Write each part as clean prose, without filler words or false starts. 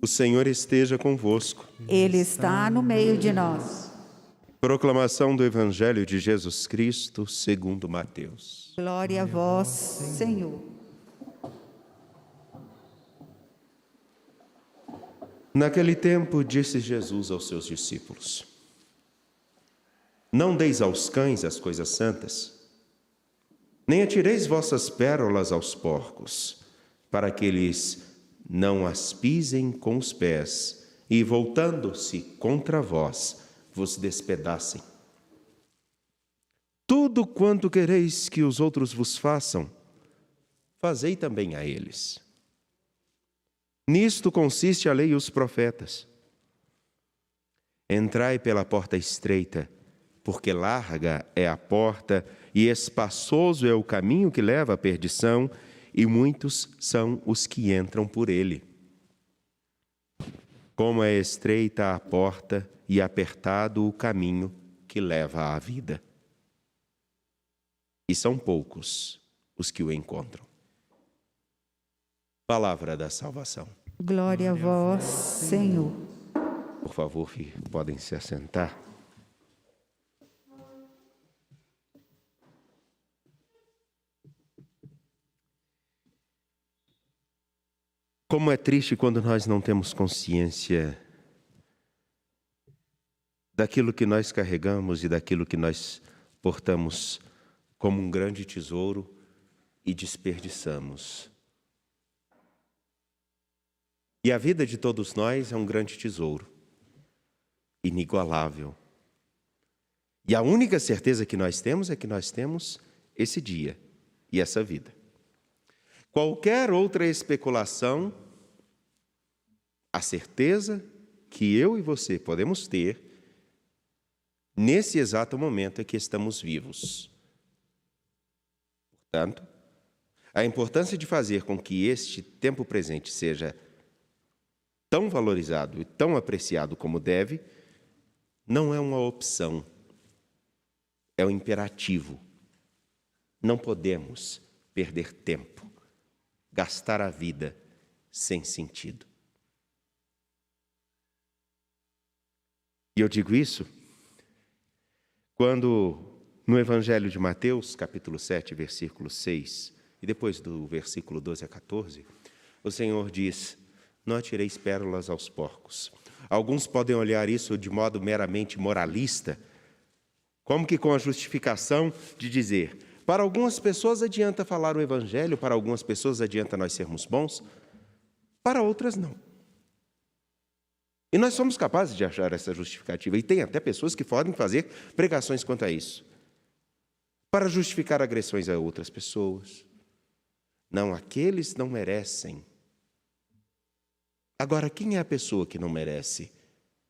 O Senhor esteja convosco. Ele está no meio de nós. Proclamação do Evangelho de Jesus Cristo segundo Mateus. Glória a vós, Senhor. Naquele tempo, disse Jesus aos seus discípulos: Não deis aos cães as coisas santas, nem atireis vossas pérolas aos porcos, para que eles não as pisem com os pés e, voltando-se contra vós, vos despedacem. Tudo quanto quereis que os outros vos façam, fazei também a eles. Nisto consiste a lei e os profetas. Entrai pela porta estreita, porque larga é a porta e espaçoso é o caminho que leva à perdição, e muitos são os que entram por ele. Como é estreita a porta e apertado o caminho que leva à vida. E são poucos os que o encontram. Palavra da salvação. Glória a vós, Senhor. Por favor, podem se assentar. Como é triste quando nós não temos consciência daquilo que nós carregamos e daquilo que nós portamos como um grande tesouro e desperdiçamos. E a vida de todos nós é um grande tesouro, inigualável. E a única certeza que nós temos é que nós temos esse dia e essa vida. Qualquer outra especulação, a certeza que eu e você podemos ter nesse exato momento é que estamos vivos. Portanto, a importância de fazer com que este tempo presente seja tão valorizado e tão apreciado como deve, não é uma opção, é um imperativo. Não podemos perder tempo, gastar a vida sem sentido. E eu digo isso quando no Evangelho de Mateus, capítulo 7, versículo 6, e depois do versículo 12 a 14, o Senhor diz: Não atireis pérolas aos porcos. Alguns podem olhar isso de modo meramente moralista, como que com a justificação de dizer: para algumas pessoas adianta falar o Evangelho, para algumas pessoas adianta nós sermos bons, para outras não. E nós somos capazes de achar essa justificativa, e tem até pessoas que podem fazer pregações quanto a isso, para justificar agressões a outras pessoas. Não, aqueles não merecem. Agora, quem é a pessoa que não merece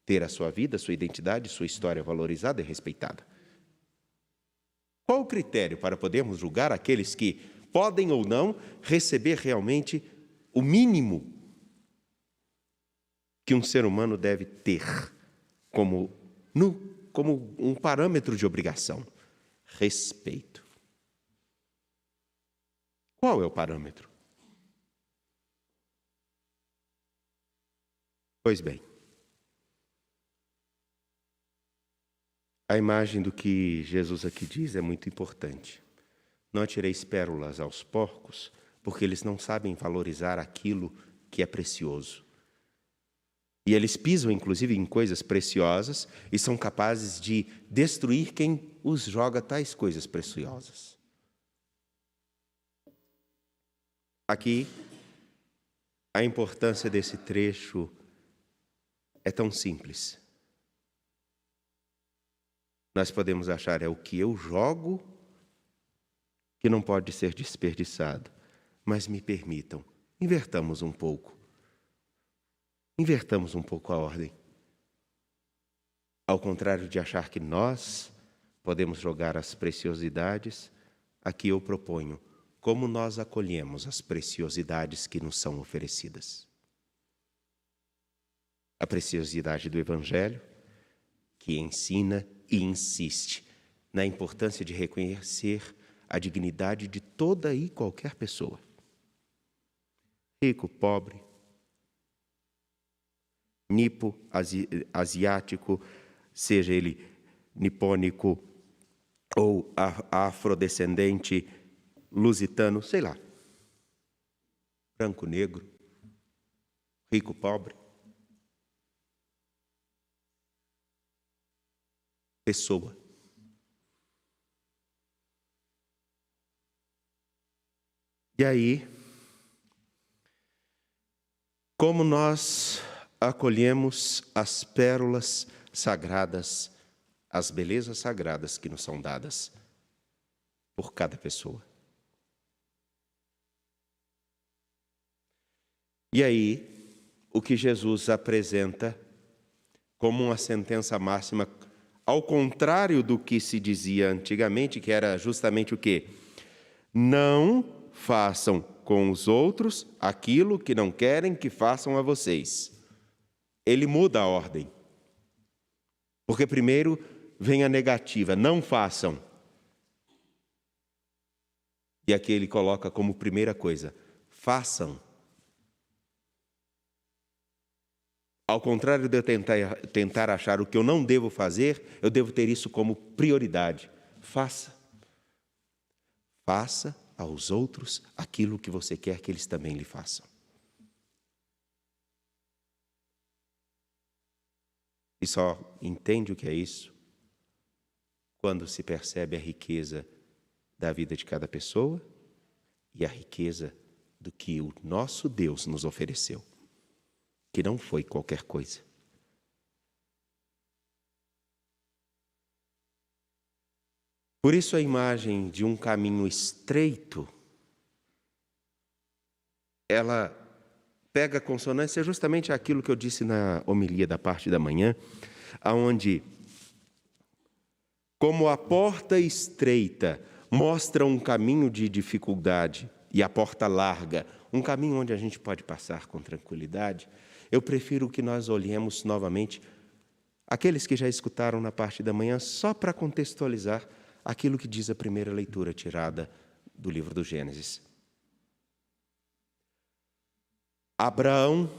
ter a sua vida, sua identidade, sua história valorizada e respeitada? Qual o critério para podermos julgar aqueles que podem ou não receber realmente o mínimo que um ser humano deve ter como um parâmetro de obrigação? Respeito. Qual é o parâmetro? Pois bem, a imagem do que Jesus aqui diz é muito importante. Não atireis pérolas aos porcos, porque eles não sabem valorizar aquilo que é precioso. E eles pisam, inclusive, em coisas preciosas e são capazes de destruir quem os joga tais coisas preciosas. Aqui, a importância desse trecho é tão simples. Nós podemos achar é o que eu jogo que não pode ser desperdiçado. Mas me permitam, invertamos um pouco. Invertamos um pouco a ordem. Ao contrário de achar que nós podemos jogar as preciosidades, aqui eu proponho como nós acolhemos as preciosidades que nos são oferecidas. A preciosidade do Evangelho, que ensina e insiste na importância de reconhecer a dignidade de toda e qualquer pessoa. Rico, pobre, nipo-asiático, seja ele nipônico ou afrodescendente, lusitano, sei lá. Branco, negro, rico, pobre. Pessoa. E aí, como nós acolhemos as pérolas sagradas, as belezas sagradas que nos são dadas por cada pessoa. E aí, o que Jesus apresenta como uma sentença máxima, ao contrário do que se dizia antigamente, que era justamente o quê? Não façam com os outros aquilo que não querem que façam a vocês. Ele muda a ordem. Porque primeiro vem a negativa, não façam. E aqui ele coloca como primeira coisa, façam. Ao contrário de eu tentar achar o que eu não devo fazer, eu devo ter isso como prioridade. Faça. Faça aos outros aquilo que você quer que eles também lhe façam. E só entende o que é isso quando se percebe a riqueza da vida de cada pessoa e a riqueza do que o nosso Deus nos ofereceu, que não foi qualquer coisa. Por isso a imagem de um caminho estreito, ela pega consonância justamente aquilo que eu disse na homilia da parte da manhã, aonde, como a porta estreita mostra um caminho de dificuldade e a porta larga, um caminho onde a gente pode passar com tranquilidade, eu prefiro que nós olhemos novamente aqueles que já escutaram na parte da manhã, só para contextualizar aquilo que diz a primeira leitura tirada do livro do Gênesis. Abraão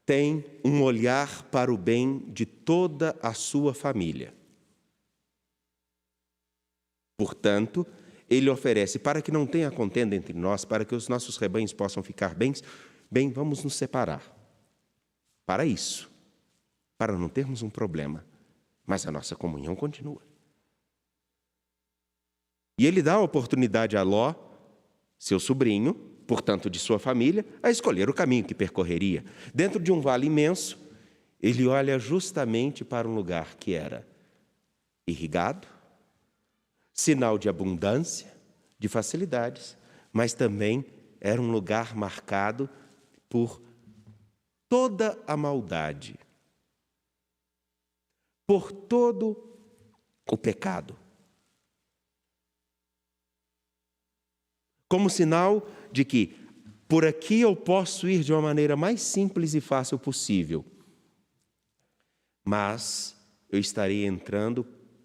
tem um olhar para o bem de toda a sua família. Portanto, ele oferece, para que não tenha contenda entre nós, para que os nossos rebanhos possam ficar bem, vamos nos separar. Para isso, para não termos um problema, mas a nossa comunhão continua. E ele dá a oportunidade a Ló, seu sobrinho, portanto de sua família, a escolher o caminho que percorreria. Dentro de um vale imenso, ele olha justamente para um lugar que era irrigado, sinal de abundância, de facilidades, mas também era um lugar marcado por toda a maldade, por todo o pecado. Como sinal de que por aqui eu posso ir de uma maneira mais simples e fácil possível, mas eu estarei entrando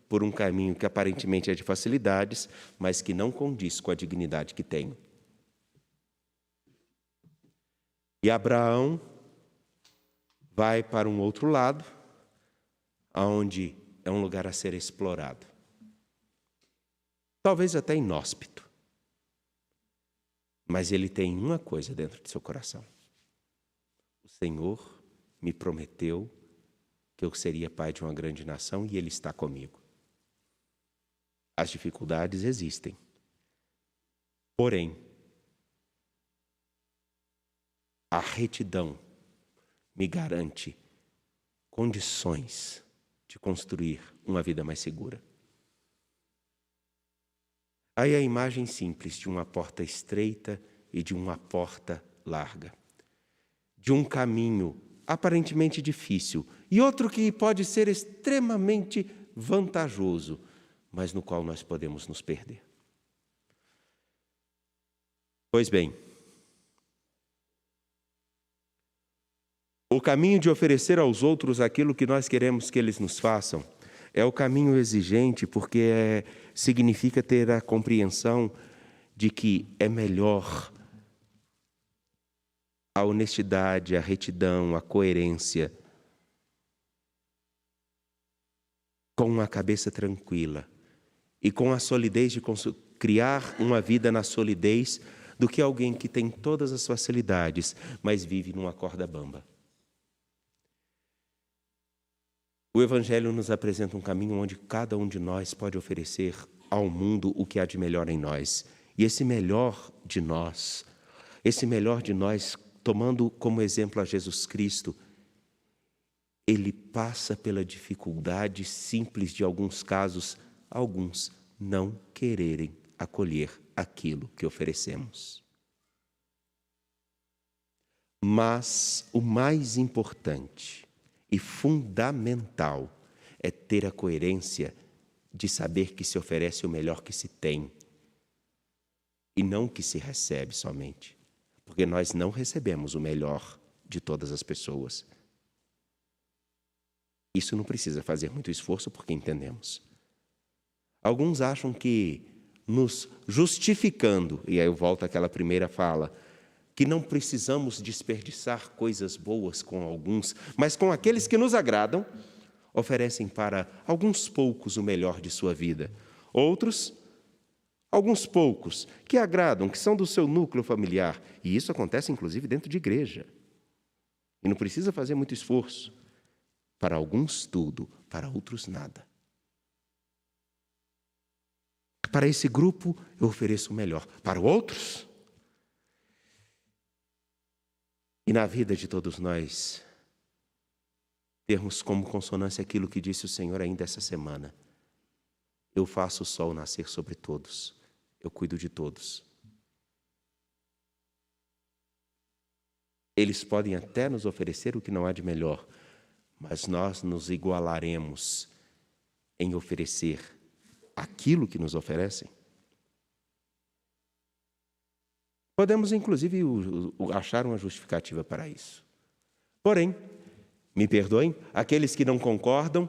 por um caminho que aparentemente é de facilidades, mas que não condiz com a dignidade que tenho. E Abraão vai para um outro lado, onde é um lugar a ser explorado. Talvez até inóspito. Mas ele tem uma coisa dentro de seu coração. O Senhor me prometeu que eu seria pai de uma grande nação e Ele está comigo. As dificuldades existem. Porém, a retidão me garante condições de construir uma vida mais segura. Aí a imagem simples de uma porta estreita e de uma porta larga. De um caminho aparentemente difícil e outro que pode ser extremamente vantajoso, mas no qual nós podemos nos perder. Pois bem, o caminho de oferecer aos outros aquilo que nós queremos que eles nos façam é o caminho exigente, porque significa ter a compreensão de que é melhor a honestidade, a retidão, a coerência com uma cabeça tranquila e com a solidez de criar uma vida na solidez do que alguém que tem todas as facilidades, mas vive numa corda bamba. O Evangelho nos apresenta um caminho onde cada um de nós pode oferecer ao mundo o que há de melhor em nós. E esse melhor de nós, tomando como exemplo a Jesus Cristo, ele passa pela dificuldade simples de alguns casos, alguns não quererem acolher aquilo que oferecemos. Mas o mais importante e fundamental é ter a coerência de saber que se oferece o melhor que se tem e não que se recebe somente, porque nós não recebemos o melhor de todas as pessoas. Isso não precisa fazer muito esforço porque entendemos. Alguns acham que nos justificando, e aí eu volto àquela primeira fala, que não precisamos desperdiçar coisas boas com alguns, mas com aqueles que nos agradam, oferecem para alguns poucos o melhor de sua vida. Outros, alguns poucos, que agradam, que são do seu núcleo familiar. E isso acontece, inclusive, dentro de igreja. E não precisa fazer muito esforço. Para alguns, tudo. Para outros, nada. Para esse grupo, eu ofereço o melhor. Para outros... E na vida de todos nós, termos como consonância aquilo que disse o Senhor ainda essa semana. Eu faço o sol nascer sobre todos. Eu cuido de todos. Eles podem até nos oferecer o que não há de melhor, mas nós nos igualaremos em oferecer aquilo que nos oferecem. Podemos, inclusive, achar uma justificativa para isso. Porém, me perdoem, aqueles que não concordam,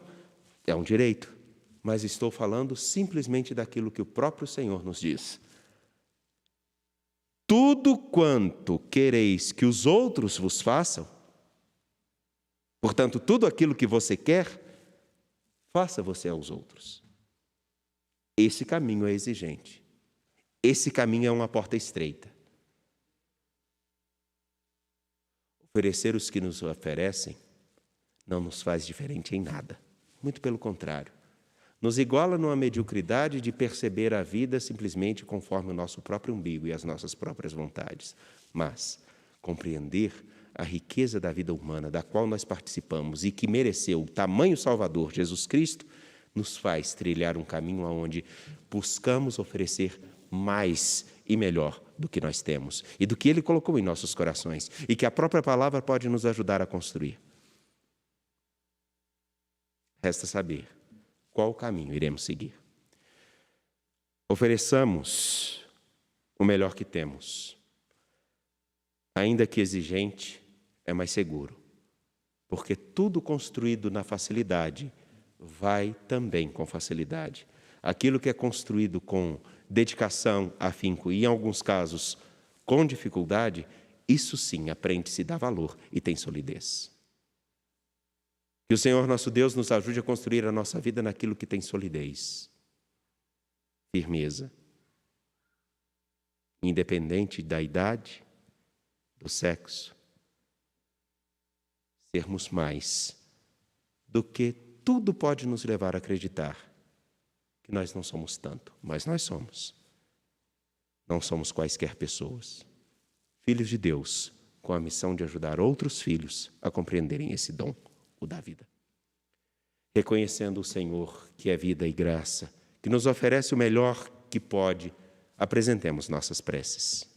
é um direito, mas estou falando simplesmente daquilo que o próprio Senhor nos diz. Tudo quanto quereis que os outros vos façam, portanto, tudo aquilo que você quer, faça você aos outros. Esse caminho é exigente. Esse caminho é uma porta estreita. Oferecer os que nos oferecem não nos faz diferente em nada. Muito pelo contrário. Nos iguala numa mediocridade de perceber a vida simplesmente conforme o nosso próprio umbigo e as nossas próprias vontades. Mas compreender a riqueza da vida humana da qual nós participamos e que mereceu o tamanho Salvador, Jesus Cristo, nos faz trilhar um caminho onde buscamos oferecer mais e melhor do que nós temos e do que Ele colocou em nossos corações e que a própria palavra pode nos ajudar a construir. Resta saber qual caminho iremos seguir. Ofereçamos o melhor que temos. Ainda que exigente, é mais seguro, porque tudo construído na facilidade vai também com facilidade. Aquilo que é construído com dedicação, afinco e, em alguns casos, com dificuldade, isso sim aprende-se a dar valor e tem solidez. Que o Senhor nosso Deus nos ajude a construir a nossa vida naquilo que tem solidez, firmeza, independente da idade, do sexo, sermos mais do que tudo pode nos levar a acreditar que nós não somos tanto, mas nós somos. Não somos quaisquer pessoas. Filhos de Deus, com a missão de ajudar outros filhos a compreenderem esse dom, o da vida. Reconhecendo o Senhor, que é vida e graça, que nos oferece o melhor que pode, apresentemos nossas preces.